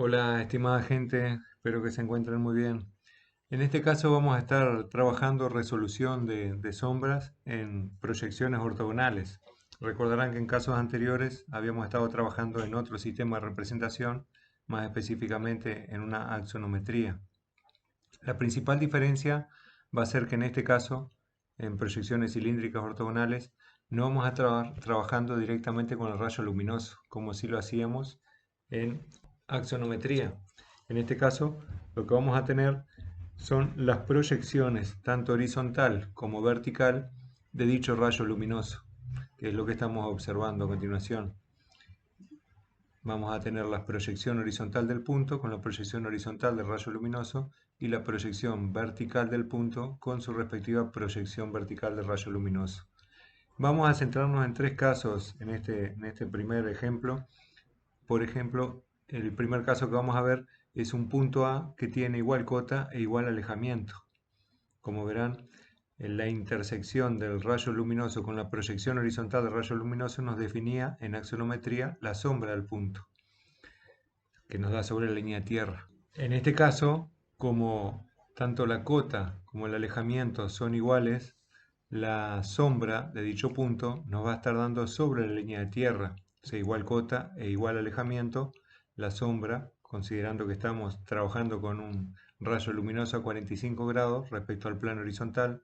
Hola, estimada gente, espero que se encuentren muy bien. En este caso vamos a estar trabajando resolución de sombras en proyecciones ortogonales. Recordarán que en casos anteriores habíamos estado trabajando en otro sistema de representación, más específicamente en una axonometría. La principal diferencia va a ser que en este caso, en proyecciones cilíndricas ortogonales, no vamos a estar trabajando directamente con el rayo luminoso, como si lo hacíamos en axonometría. En este caso, lo que vamos a tener son las proyecciones, tanto horizontal como vertical, de dicho rayo luminoso, que es lo que estamos observando a continuación. Vamos a tener la proyección horizontal del punto con la proyección horizontal del rayo luminoso y la proyección vertical del punto con su respectiva proyección vertical del rayo luminoso. Vamos a centrarnos en tres casos en este primer ejemplo. Por ejemplo, el primer caso que vamos a ver es un punto A que tiene igual cota e igual alejamiento. Como verán, en la intersección del rayo luminoso con la proyección horizontal del rayo luminoso nos definía en axonometría la sombra del punto, que nos da sobre la línea de tierra. En este caso, como tanto la cota como el alejamiento son iguales, la sombra de dicho punto nos va a estar dando sobre la línea de tierra, o sea, igual cota e igual alejamiento, la sombra, considerando que estamos trabajando con un rayo luminoso a 45 grados respecto al plano horizontal,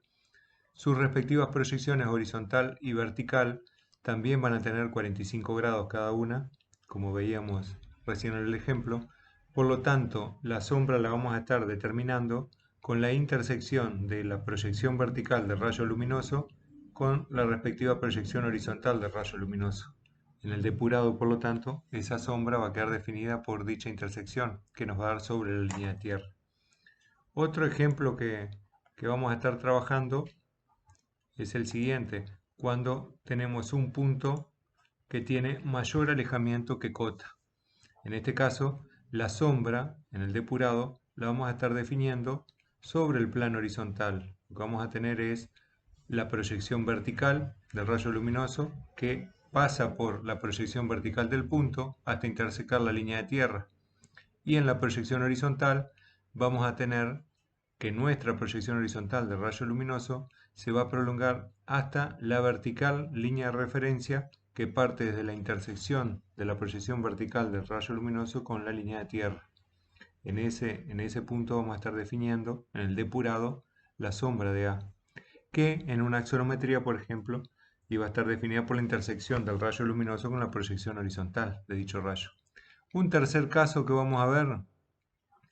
sus respectivas proyecciones horizontal y vertical también van a tener 45 grados cada una, como veíamos recién en el ejemplo. Por lo tanto, la sombra la vamos a estar determinando con la intersección de la proyección vertical del rayo luminoso con la respectiva proyección horizontal del rayo luminoso. En el depurado, por lo tanto, esa sombra va a quedar definida por dicha intersección, que nos va a dar sobre la línea de tierra. Otro ejemplo que vamos a estar trabajando es el siguiente, cuando tenemos un punto que tiene mayor alejamiento que cota. En este caso, la sombra en el depurado la vamos a estar definiendo sobre el plano horizontal. Lo que vamos a tener es la proyección vertical del rayo luminoso que pasa por la proyección vertical del punto hasta intersecar la línea de tierra. Y en la proyección horizontal vamos a tener que nuestra proyección horizontal del rayo luminoso se va a prolongar hasta la vertical línea de referencia que parte desde la intersección de la proyección vertical del rayo luminoso con la línea de tierra. En ese punto vamos a estar definiendo, en el depurado, la sombra de A, que en una axonometría, por ejemplo, iba a estar definida por la intersección del rayo luminoso con la proyección horizontal de dicho rayo. Un tercer caso que vamos a ver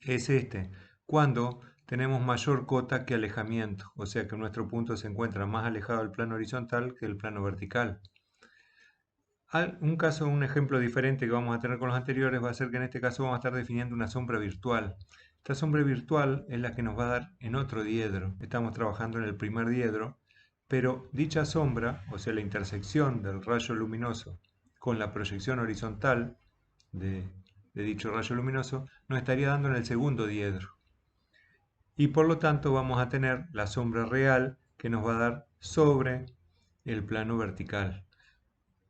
es este, cuando tenemos mayor cota que alejamiento, o sea que nuestro punto se encuentra más alejado del plano horizontal que del plano vertical. Un ejemplo diferente que vamos a tener con los anteriores va a ser que en este caso vamos a estar definiendo una sombra virtual. Esta sombra virtual es la que nos va a dar en otro diedro. Estamos trabajando en el primer diedro, pero dicha sombra, o sea la intersección del rayo luminoso con la proyección horizontal de, de dicho rayo luminoso, nos estaría dando en el segundo diedro. Y por lo tanto vamos a tener la sombra real que nos va a dar sobre el plano vertical.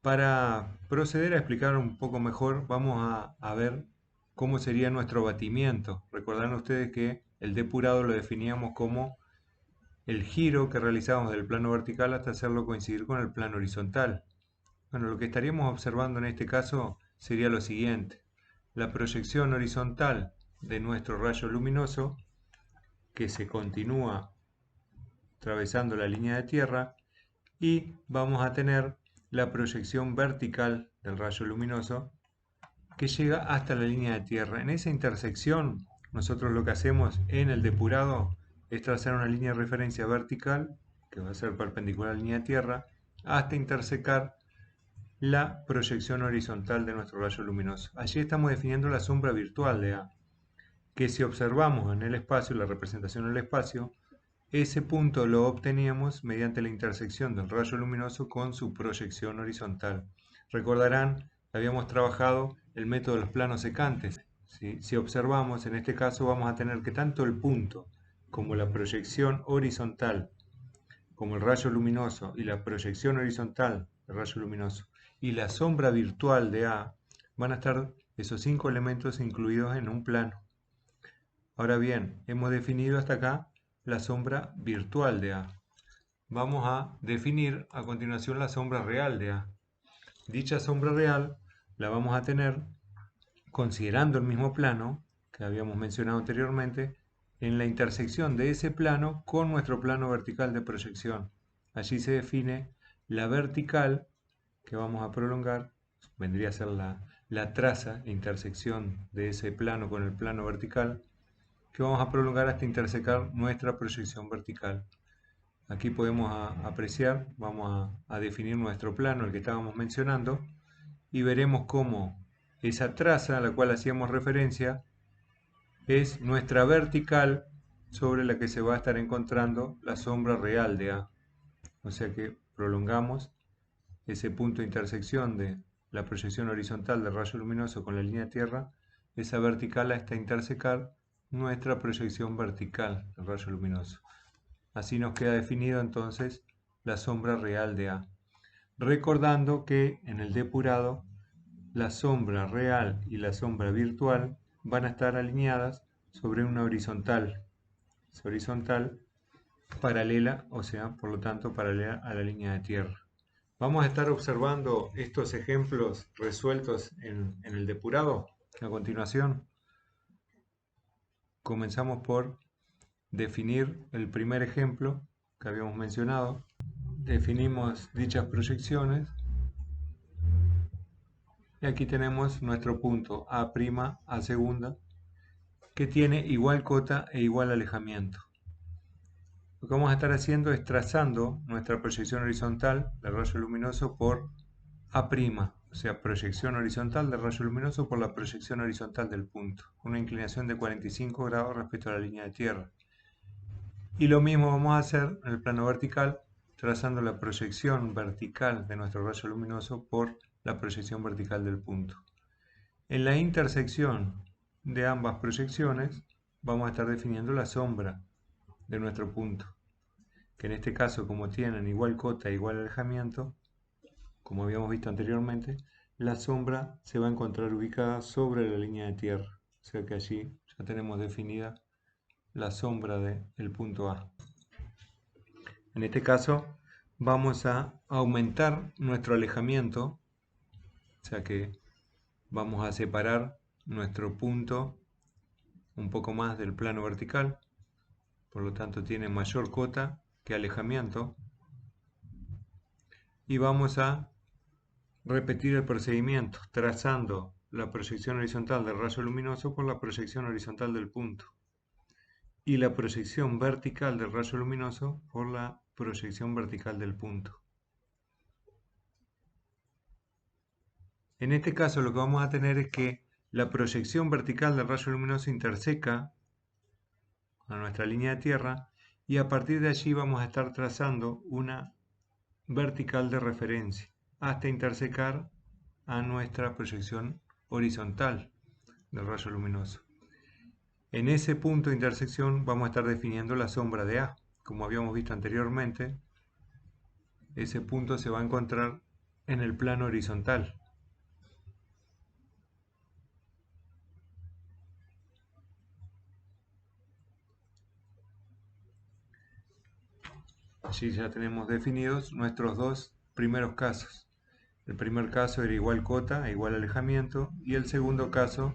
Para proceder a explicar un poco mejor, vamos a ver cómo sería nuestro batimiento. Recordarán ustedes que el depurado lo definíamos como el giro que realizamos del plano vertical hasta hacerlo coincidir con el plano horizontal. Bueno, lo que estaríamos observando en este caso sería lo siguiente. La proyección horizontal de nuestro rayo luminoso que se continúa atravesando la línea de tierra y vamos a tener la proyección vertical del rayo luminoso que llega hasta la línea de tierra. En esa intersección, nosotros lo que hacemos en el depurado es trazar una línea de referencia vertical que va a ser perpendicular a la línea de tierra hasta intersecar la proyección horizontal de nuestro rayo luminoso. Allí estamos definiendo la sombra virtual de A, que si observamos en el espacio, la representación en el espacio, ese punto lo obteníamos mediante la intersección del rayo luminoso con su proyección horizontal. Recordarán que habíamos trabajado el método de los planos secantes. ¿Sí? Si observamos, en este caso vamos a tener que tanto el punto como la proyección horizontal, como el rayo luminoso y la proyección horizontal del rayo luminoso, y la sombra virtual de A van a estar esos 5 elementos incluidos en un plano. Ahora bien, hemos definido hasta acá la sombra virtual de A. Vamos a definir a continuación la sombra real de A. Dicha sombra real la vamos a tener considerando el mismo plano que habíamos mencionado anteriormente, en la intersección de ese plano con nuestro plano vertical de proyección. Allí se define la vertical que vamos a prolongar, vendría a ser la traza, la intersección de ese plano con el plano vertical, que vamos a prolongar hasta intersecar nuestra proyección vertical. Aquí podemos apreciar, vamos a definir nuestro plano, el que estábamos mencionando, y veremos cómo esa traza a la cual hacíamos referencia es nuestra vertical sobre la que se va a estar encontrando la sombra real de A. O sea que prolongamos ese punto de intersección de la proyección horizontal del rayo luminoso con la línea tierra, esa vertical hasta intersecar nuestra proyección vertical del rayo luminoso. Así nos queda definido entonces la sombra real de A. Recordando que en el depurado la sombra real y la sombra virtual van a estar alineadas sobre una horizontal. Esa horizontal paralela, o sea, por lo tanto, paralela a la línea de tierra. Vamos a estar observando estos ejemplos resueltos en el depurado. A continuación, comenzamos por definir el primer ejemplo que habíamos mencionado. Definimos dichas proyecciones. Y aquí tenemos nuestro punto A', A segunda, que tiene igual cota e igual alejamiento. Lo que vamos a estar haciendo es trazando nuestra proyección horizontal del rayo luminoso por A', o sea, proyección horizontal del rayo luminoso por la proyección horizontal del punto, una inclinación de 45 grados respecto a la línea de tierra. Y lo mismo vamos a hacer en el plano vertical, trazando la proyección vertical de nuestro rayo luminoso por la proyección vertical del punto. En la intersección de ambas proyecciones vamos a estar definiendo la sombra de nuestro punto, que en este caso, como tienen igual cota e igual alejamiento, como habíamos visto anteriormente, la sombra se va a encontrar ubicada sobre la línea de tierra, o sea que allí ya tenemos definida la sombra del punto A. En este caso vamos a aumentar nuestro alejamiento, o sea que vamos a separar nuestro punto un poco más del plano vertical, por lo tanto tiene mayor cota que alejamiento, y vamos a repetir el procedimiento trazando la proyección horizontal del rayo luminoso por la proyección horizontal del punto y la proyección vertical del rayo luminoso por la proyección vertical del punto. En este caso lo que vamos a tener es que la proyección vertical del rayo luminoso interseca a nuestra línea de tierra y a partir de allí vamos a estar trazando una vertical de referencia hasta intersecar a nuestra proyección horizontal del rayo luminoso. En ese punto de intersección vamos a estar definiendo la sombra de A. Como habíamos visto anteriormente, ese punto se va a encontrar en el plano horizontal. Allí ya tenemos definidos nuestros dos primeros casos. El primer caso era igual cota e igual alejamiento y el segundo caso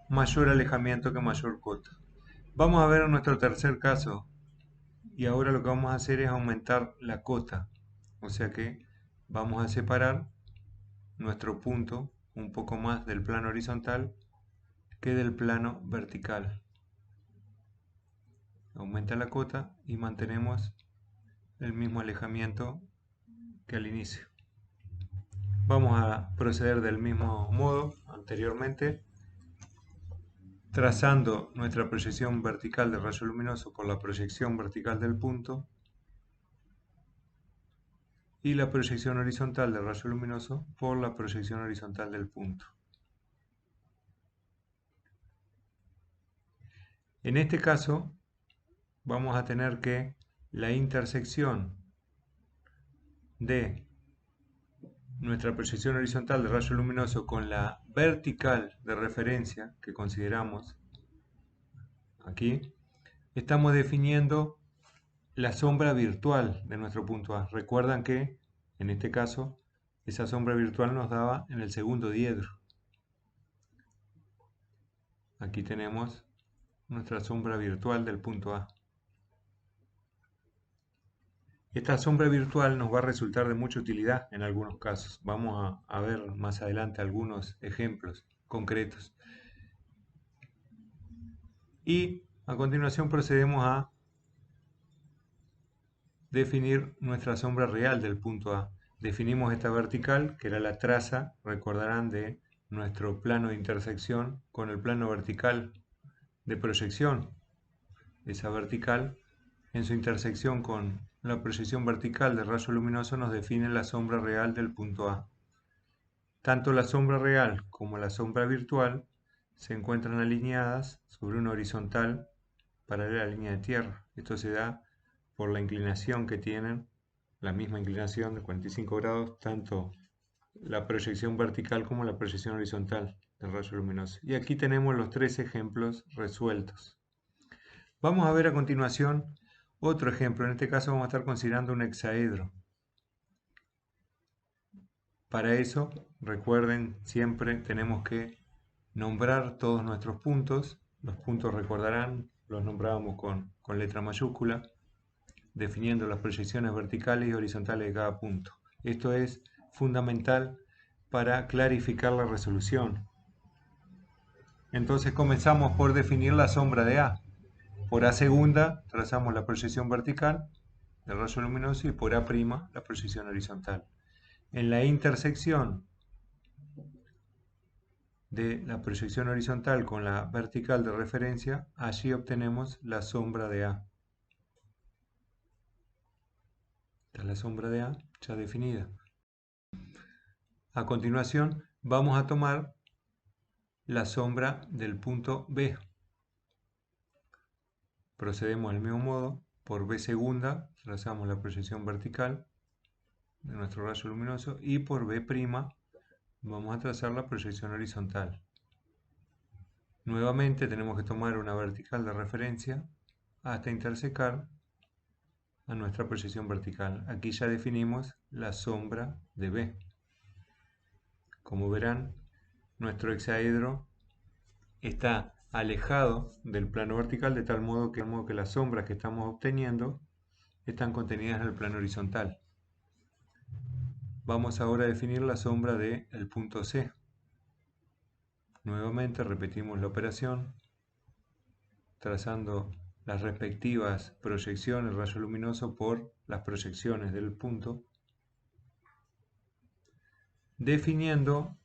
mayor alejamiento que mayor cota. Vamos a ver nuestro tercer caso y ahora lo que vamos a hacer es aumentar la cota, o sea que vamos a separar nuestro punto un poco más del plano horizontal que del plano vertical. Aumenta la cota y mantenemos el mismo alejamiento que al inicio. Vamos a proceder del mismo modo anteriormente, trazando nuestra proyección vertical del rayo luminoso por la proyección vertical del punto y la proyección horizontal del rayo luminoso por la proyección horizontal del punto. En este caso vamos a tener que la intersección de nuestra proyección horizontal de rayo luminoso con la vertical de referencia que consideramos aquí, estamos definiendo la sombra virtual de nuestro punto A. Recuerdan que, en este caso, esa sombra virtual nos daba en el segundo diedro. Aquí tenemos nuestra sombra virtual del punto A. Esta sombra virtual nos va a resultar de mucha utilidad en algunos casos. Vamos a ver más adelante algunos ejemplos concretos. Y a continuación procedemos a definir nuestra sombra real del punto A. Definimos esta vertical, que era la traza, recordarán, de nuestro plano de intersección con el plano vertical de proyección. Esa vertical, en su intersección con la proyección vertical del rayo luminoso, nos define la sombra real del punto A. Tanto la sombra real como la sombra virtual se encuentran alineadas sobre una horizontal paralela a la línea de tierra. Esto se da por la inclinación que tienen, la misma inclinación de 45 grados, tanto la proyección vertical como la proyección horizontal del rayo luminoso. Y aquí tenemos los tres ejemplos resueltos. Vamos a ver a continuación otro ejemplo. En este caso vamos a estar considerando un hexaedro. Para eso, recuerden, siempre tenemos que nombrar todos nuestros puntos. Los puntos, recordarán, los nombrábamos con letra mayúscula, definiendo las proyecciones verticales y horizontales de cada punto. Esto es fundamental para clarificar la resolución. Entonces comenzamos por definir la sombra de A. Por A segunda trazamos la proyección vertical del rayo luminoso y por A' la proyección horizontal. En la intersección de la proyección horizontal con la vertical de referencia, allí obtenemos la sombra de A. Esta es la sombra de A ya definida. A continuación vamos a tomar la sombra del punto B. Procedemos del mismo modo. Por B segunda trazamos la proyección vertical de nuestro rayo luminoso y por B' vamos a trazar la proyección horizontal. Nuevamente tenemos que tomar una vertical de referencia hasta intersecar a nuestra proyección vertical. Aquí ya definimos la sombra de B. Como verán, nuestro hexaedro está alejado del plano vertical de tal modo que las sombras que estamos obteniendo están contenidas en el plano horizontal. Vamos ahora a definir la sombra del punto C. Nuevamente repetimos la operación, trazando las respectivas proyecciones rayo luminoso por las proyecciones del punto, definiendo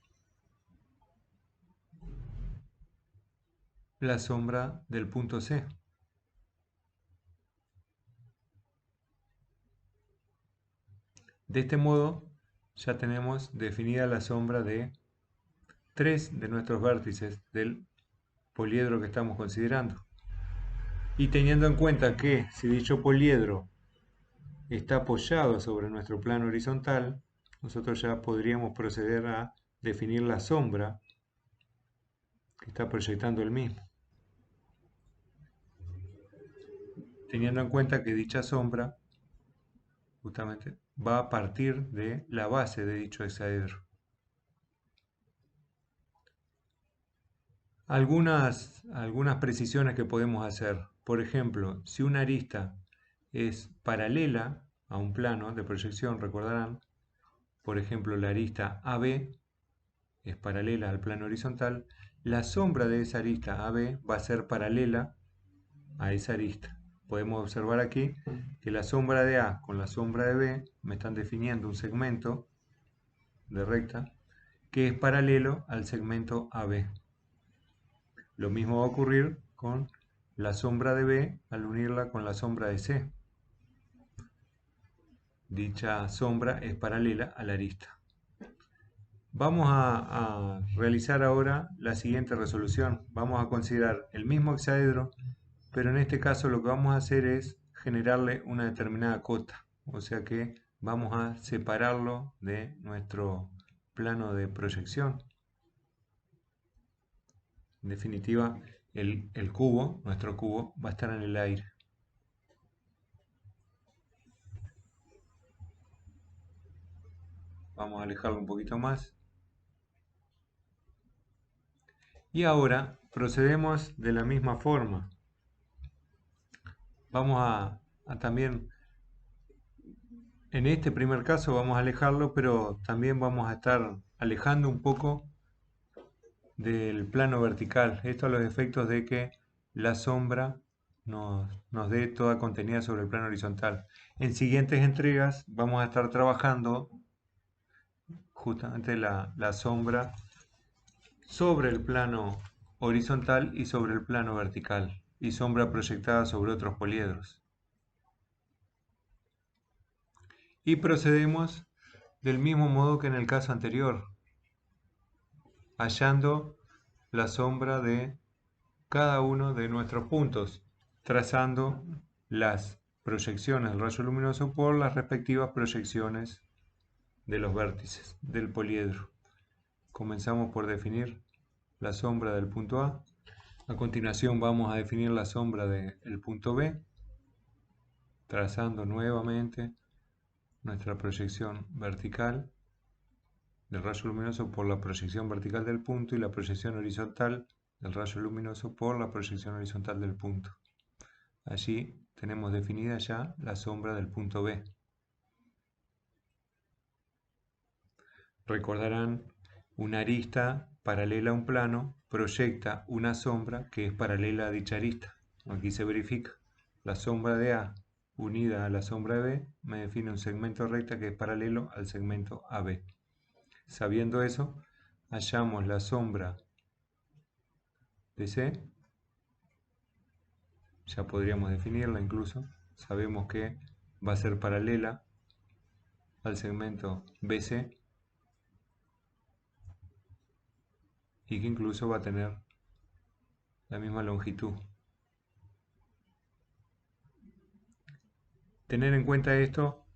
la sombra del punto C. De este modo ya tenemos definida la sombra de 3 de nuestros vértices del poliedro que estamos considerando. Y teniendo en cuenta que si dicho poliedro está apoyado sobre nuestro plano horizontal, nosotros ya podríamos proceder a definir la sombra que está proyectando el mismo. Teniendo en cuenta que dicha sombra justamente va a partir de la base de dicho hexaedro. Algunas precisiones que podemos hacer. Por ejemplo, si una arista es paralela a un plano de proyección, recordarán, por ejemplo, la arista AB es paralela al plano horizontal, la sombra de esa arista AB va a ser paralela a esa arista. Podemos observar aquí que la sombra de A con la sombra de B me están definiendo un segmento de recta que es paralelo al segmento AB. Lo mismo va a ocurrir con la sombra de B al unirla con la sombra de C. Dicha sombra es paralela a la arista. Vamos a realizar ahora la siguiente resolución. Vamos a considerar el mismo hexaedro, pero en este caso lo que vamos a hacer es generarle una determinada cota. O sea que vamos a separarlo de nuestro plano de proyección. En definitiva, el cubo, nuestro cubo, va a estar en el aire. Vamos a alejarlo un poquito más. Y ahora procedemos de la misma forma. Vamos a también, en este primer caso vamos a alejarlo, pero también vamos a estar alejando un poco del plano vertical. Esto a los efectos de que la sombra nos dé toda contenida sobre el plano horizontal. En siguientes entregas vamos a estar trabajando justamente la sombra sobre el plano horizontal y sobre el plano vertical, y sombra proyectada sobre otros poliedros. Y procedemos del mismo modo que en el caso anterior, hallando la sombra de cada uno de nuestros puntos, trazando las proyecciones del rayo luminoso por las respectivas proyecciones de los vértices del poliedro. Comenzamos por definir la sombra del punto A. A continuación vamos a definir la sombra del punto B, trazando nuevamente nuestra proyección vertical del rayo luminoso por la proyección vertical del punto y la proyección horizontal del rayo luminoso por la proyección horizontal del punto. Allí tenemos definida ya la sombra del punto B. Recordarán, una arista paralela a un plano proyecta una sombra que es paralela a dicha arista. Aquí se verifica. La sombra de A unida a la sombra de B me define un segmento recta que es paralelo al segmento AB. Sabiendo eso, hallamos la sombra de C. Ya podríamos definirla incluso. Sabemos que va a ser paralela al segmento BC y que incluso va a tener la misma longitud. Tener en cuenta esto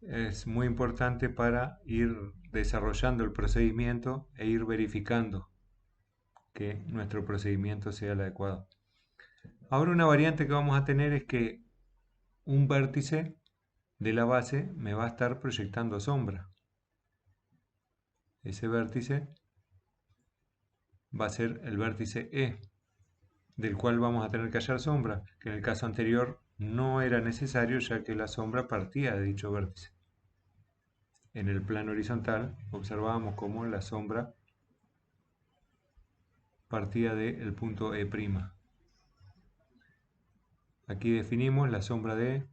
es muy importante para ir desarrollando el procedimiento e ir verificando que nuestro procedimiento sea el adecuado. Ahora una variante que vamos a tener es que un vértice de la base me va a estar proyectando sombra. Ese vértice va a ser el vértice E, del cual vamos a tener que hallar sombra, que en el caso anterior no era necesario ya que la sombra partía de dicho vértice. En el plano horizontal observábamos cómo la sombra partía del punto E'. Aquí definimos la sombra de E.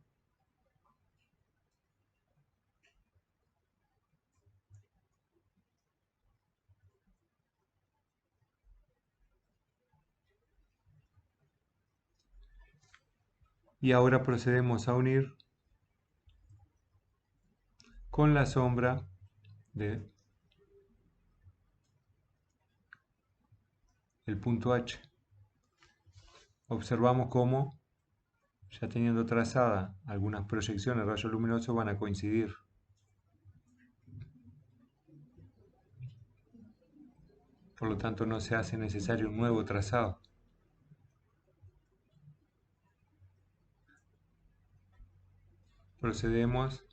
Y ahora procedemos a unir con la sombra del punto H. Observamos cómo, ya teniendo trazada algunas proyecciones de rayos luminosos, van a coincidir. Por lo tanto, no se hace necesario un nuevo trazado. Procedemos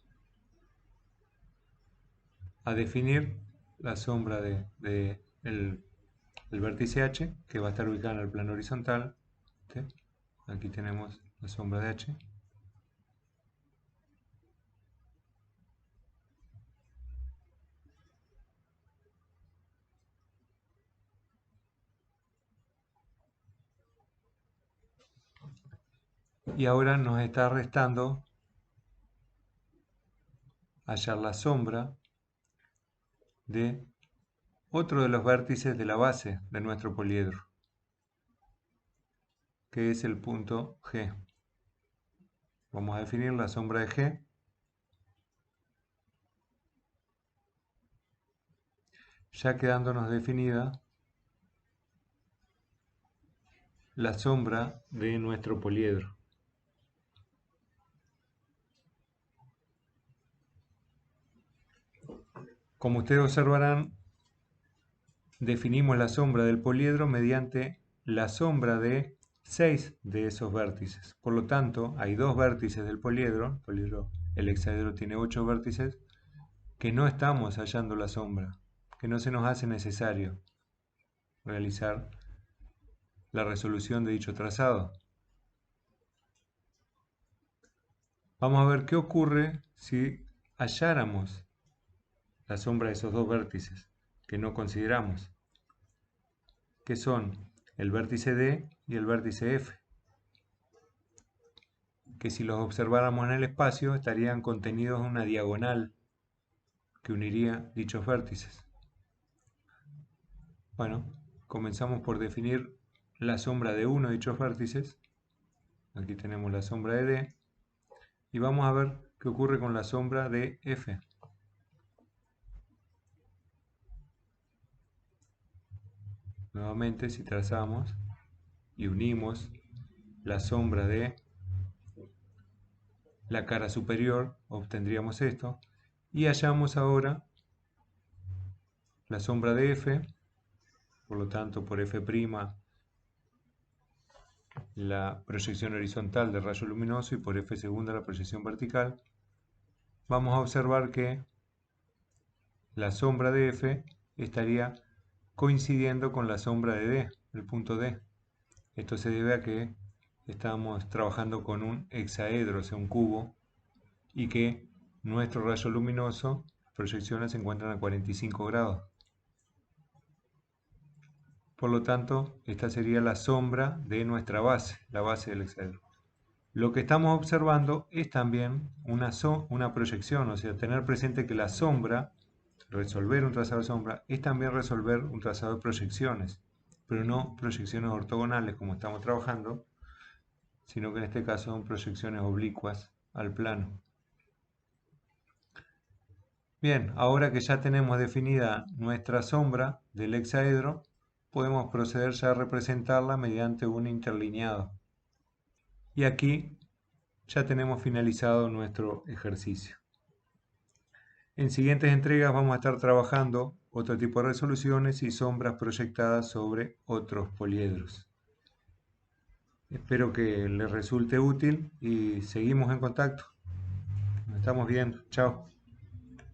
a definir la sombra del vértice H, que va a estar ubicada en el plano horizontal. ¿Sí? Aquí tenemos la sombra de H. Y ahora nos está restando hallar la sombra de otro de los vértices de la base de nuestro poliedro, que es el punto G. Vamos a definir la sombra de G. Ya quedándonos definida la sombra de nuestro poliedro. Como ustedes observarán, definimos la sombra del poliedro mediante la sombra de 6 de esos vértices. Por lo tanto, hay 2 vértices del poliedro, el hexaedro tiene 8 vértices, que no estamos hallando la sombra, que no se nos hace necesario realizar la resolución de dicho trazado. Vamos a ver qué ocurre si halláramos la sombra de esos 2 vértices que no consideramos, que son el vértice D y el vértice F, que si los observáramos en el espacio estarían contenidos en una diagonal que uniría dichos vértices. Bueno, comenzamos por definir la sombra de uno de dichos vértices. Aquí tenemos la sombra de D. Y vamos a ver qué ocurre con la sombra de F. Nuevamente, si trazamos y unimos la sombra de la cara superior, obtendríamos esto. Y hallamos ahora la sombra de F, por lo tanto por F', la proyección horizontal del rayo luminoso, y por F segunda la proyección vertical. Vamos a observar que la sombra de F estaría coincidiendo con la sombra de D, el punto D. Esto se debe a que estamos trabajando con un hexaedro, o sea, un cubo, y que nuestro rayo luminoso, proyecciones, se encuentran a 45 grados. Por lo tanto, esta sería la sombra de nuestra base, la base del hexaedro. Lo que estamos observando es también una proyección, o sea, tener presente que la sombra, resolver un trazado de sombra, es también resolver un trazado de proyecciones, pero no proyecciones ortogonales como estamos trabajando, sino que en este caso son proyecciones oblicuas al plano. Bien, ahora que ya tenemos definida nuestra sombra del hexaedro, podemos proceder ya a representarla mediante un interlineado. Y aquí ya tenemos finalizado nuestro ejercicio. En siguientes entregas vamos a estar trabajando otro tipo de resoluciones y sombras proyectadas sobre otros poliedros. Espero que les resulte útil y seguimos en contacto. Nos estamos viendo. Chao.